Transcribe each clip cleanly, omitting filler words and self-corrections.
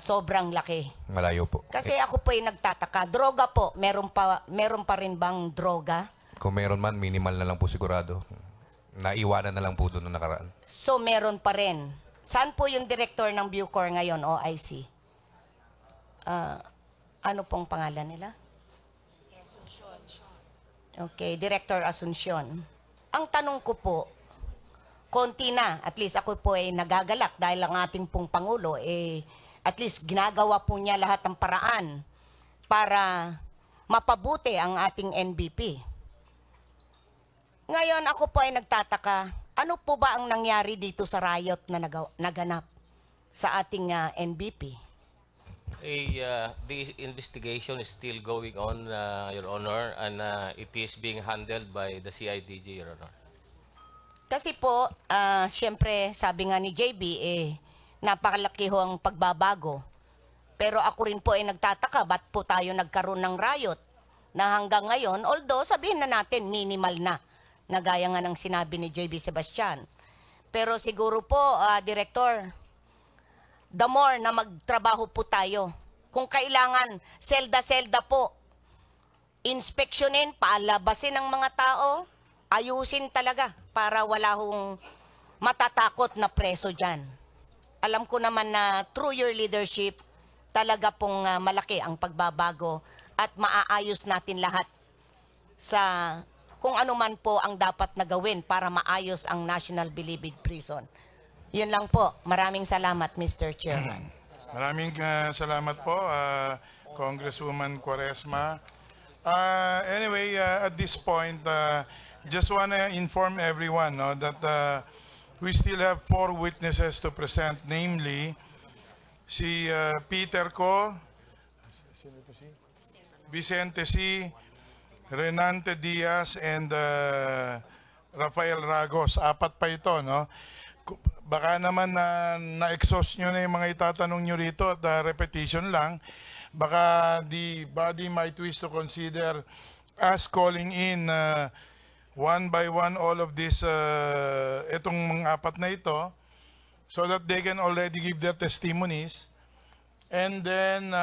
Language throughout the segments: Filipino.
sobrang laki. Malayo po. Kasi ako po ay nagtataka. Droga po, meron pa rin bang droga? Kung meron man, minimal na lang po sigurado. Naiwanan na lang po doon nung nakaraan. So meron pa rin. Saan po yung director ng Bucor ngayon, OIC? Ano pong pangalan nila? Okay, Director Asuncion. Ang tanong ko po, konti na, at least ako po ay nagagalak dahil ang ating pong Pangulo, at least ginagawa po niya lahat ng paraan para mapabuti ang ating NBP. Ngayon ako po ay nagtataka, ano po ba ang nangyari dito sa riot na naganap sa ating NBP? The investigation is still going on, Your Honor, and it is being handled by the CIDG, Your Honor. Kasi po, siyempre, sabi nga ni JB, napakalaki ho ang pagbabago. Pero ako rin po ay nagtataka, ba't po tayo nagkaroon ng riot na hanggang ngayon, although sabihin na natin minimal na gaya nga ng sinabi ni JB Sebastian. Pero siguro po, Director, the more na magtrabaho po tayo, kung kailangan, selda-selda po, inspeksyonin, paalabasin ng mga tao, ayusin talaga para wala hong matatakot na preso dyan. Alam ko naman na through your leadership, talaga pong malaki ang pagbabago at maaayos natin lahat sa kung ano man po ang dapat na gawin para maayos ang National Bilibid Prison. Yun lang po. Maraming salamat, Mr. Chairman. Maraming salamat po, Congresswoman Quaresma. Anyway, at this point, just want to inform everyone that we still have 4 witnesses to present, namely si Peter Co, Vicente C, Renante Diaz, and Rafael Ragos. 4 pa ito, no? Baka naman na-exhaust nyo na yung mga itatanong nyo rito at repetition lang. Baka the body might wish to consider us calling in one by one all of this, itong mga 4 na ito, so that they can already give their testimonies. And then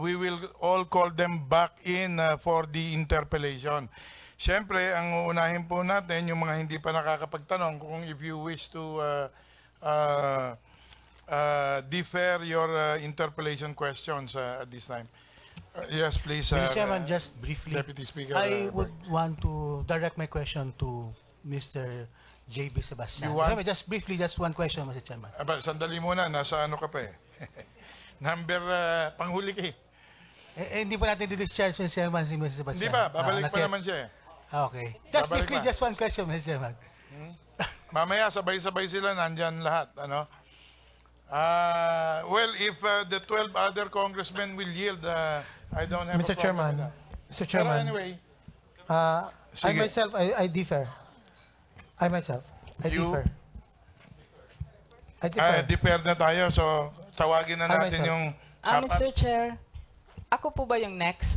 we will all call them back in for the interpellation. Siyempre, ang unahin po natin, yung mga hindi pa nakakapagtanong, kung if you wish to defer your interpellation questions at this time. Yes, please. Mr. Chairman, just briefly, Deputy Speaker, I would want to direct my question to Mr. JB Sebastian. You want- Just briefly, just one question, Mr. Chairman. Aba, sandali muna, nasa ano ka pa eh. Number, panghuli ka eh. Hindi pa natin di-discharge, Mr. Chairman, si Mr. Sebastian. Hindi ba? Babalik Not pa yet. naman siya eh. Okay. Just Babalik briefly, pa. just one question, Mr. Chairman. Mamaya, sabay-sabay sila, nandyan lahat. Ano? Well, if the 12 other congressmen will yield, I don't have Mr. a problem Chairman, with that. Mr. Pero Chairman, anyway, I Sige. myself, I differ. I myself, I You- differ. I differ. defer na tayo, so tawagin na I natin myself. yung Mr. Chair, ako po ba yung next?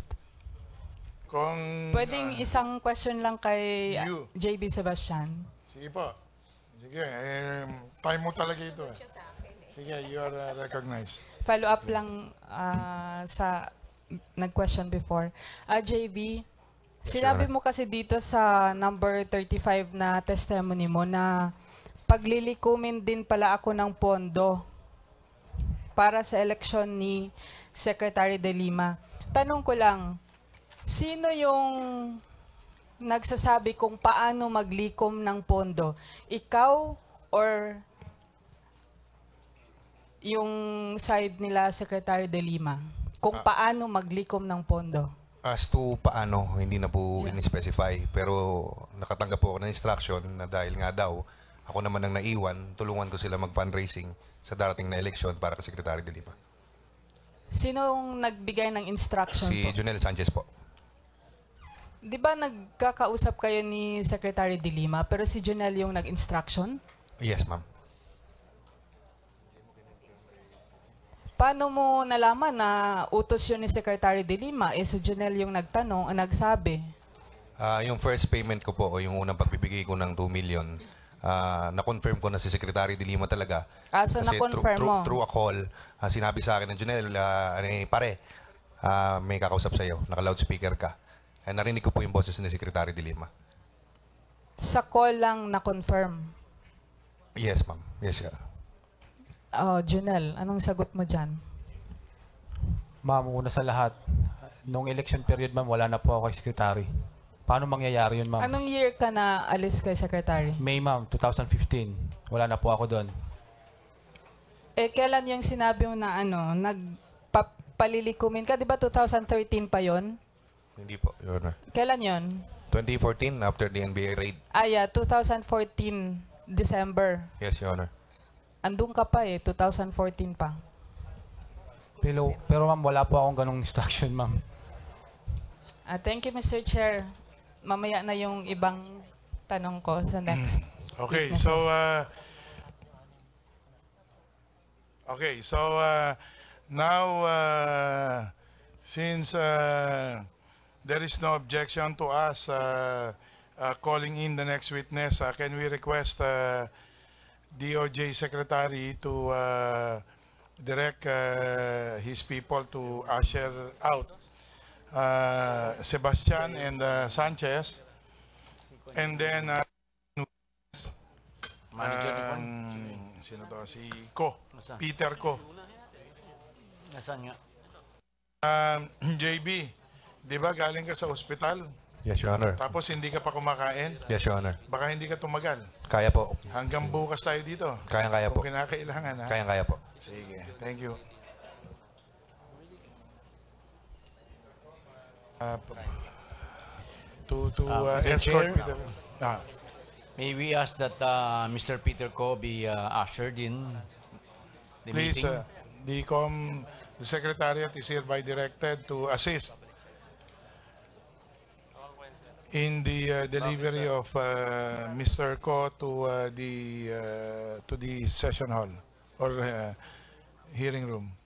kung... Pwedeng isang question lang kay You. JB Sebastian. Sige po. Sige, time mo talaga ito. Sige, you are recognized. Follow up lang sa nag-question before. JB, sinabi mo kasi dito sa number 35 na testimony mo na paglilikumin din pala ako ng pondo para sa eleksyon ni Secretary De Lima. Tanong ko lang, sino yung nagsasabi kung paano maglikom ng pondo? Ikaw or yung side nila Secretary De Lima? Kung paano maglikom ng pondo? As to paano, hindi na po in-specify. Pero nakatanggap po ako ng instruction na dahil nga daw, ako naman ang naiwan, tulungan ko sila mag-fundraising sa darating na eleksyon para kay Secretary De Lima. Sinong nagbigay ng instruction Si po? Junel Sanchez po. Di ba nagkakausap kayo ni Secretary De Lima pero si Jonel yung nag-instruction? Yes, ma'am. Paano mo nalaman na utos yun ni Secretary De Lima? Si Jonel yung nagsabi. Yung first payment ko po, o yung unang pagbibigay ko ng 2 million, na-confirm ko na si Secretary de Lima talaga. So Kasi na-confirm mo? through a call, sinabi sa akin ng Junel, pare, may kakausap sa'yo, naka-loudspeaker ka. Narinig ko po yung boses ni Secretary de Lima. Sa call lang na-confirm. Yes, ma'am. Yes, sir. Junel, anong sagot mo dyan? Ma'am, una sa lahat, nung election period, ma'am, wala na po ako kay secretary. Paano mangyayari yun, ma'am? Anong year ka na alis kay Secretary? May, ma'am, 2015. Wala na po ako doon. Kailan yung sinabi mo na nagpalilikumin ka? Di ba 2013 pa yon? Hindi po, Your Honor. Kailan yon? 2014, after the NBA raid. 2014 December. Yes, Your Honor. Andun ka pa 2014 pa. Pero ma'am, wala po akong ganong instruction, ma'am. Thank you, Mr. Chair. Mamaya na yung ibang tanong ko sa next. Okay, so now since there is no objection to us calling in the next witness, can we request DOJ Secretary to direct his people to usher out Sebastian and Sanchez, and then sino to? Si Ko, Peter Ko. JB, di ba galing ka sa ospital? Yes, Your Honor. Tapos hindi ka pa kumakain? Yes, Your Honor. Baka hindi ka tumagal. Kaya po. Hanggang bukas tayo dito. Kaya po. Kung kinakailangan, ha? Kaya po. Sige, thank you. Mr. Escort Chair, Peter. May we ask that Mr. Peter Ko be ushered in the Please, meeting? the Secretariat is hereby directed to assist in the delivery of Mr. Ko to the session hall or hearing room.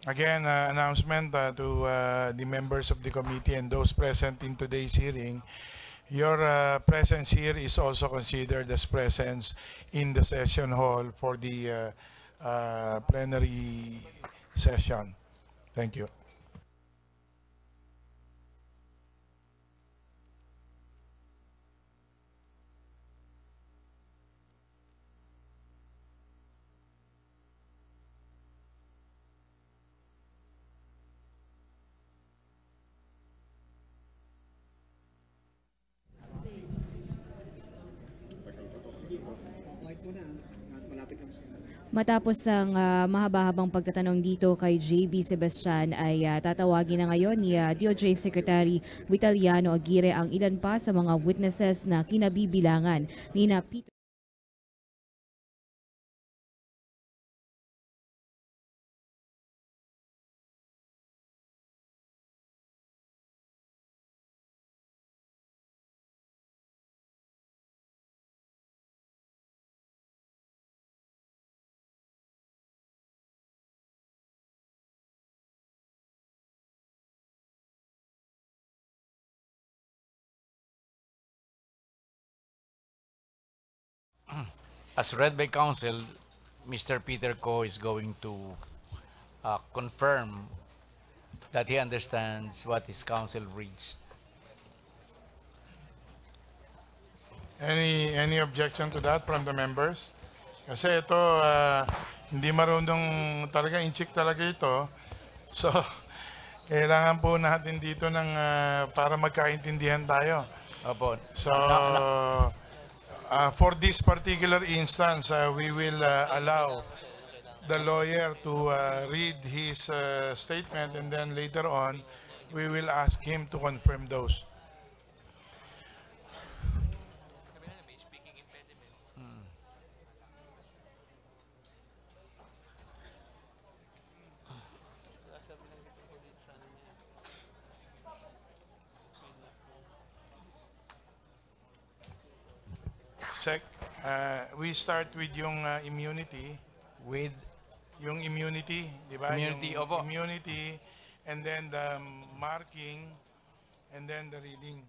Again, announcement to the members of the committee and those present in today's hearing. Your presence here is also considered as presence in the session hall for the plenary session. Thank you. Matapos ang mahaba-habang pagtatanong dito kay JB Sebastian ay tatawagin na ngayon ni DOJ Secretary Vitaliano Aguirre ang ilan pa sa mga witnesses na kinabibilangan ni Peter As read by counsel, Mr. Peter Ko is going to confirm that he understands what his counsel reads. Any objection to that from the members? Kasi ito, hindi marunong talaga, inchik talaga ito. So, Kailangan po natin dito ng para magkaintindihan tayo. Opo. So, for this particular instance, we will allow the lawyer to read his statement, and then later on, we will ask him to confirm those. Check. We start with yung immunity. With Yung immunity, di ba? Immunity, Yung opo. immunity, and then the marking, and then the reading.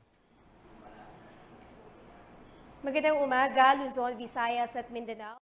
Magandang umaga, Luzon, Visayas at Mindanao.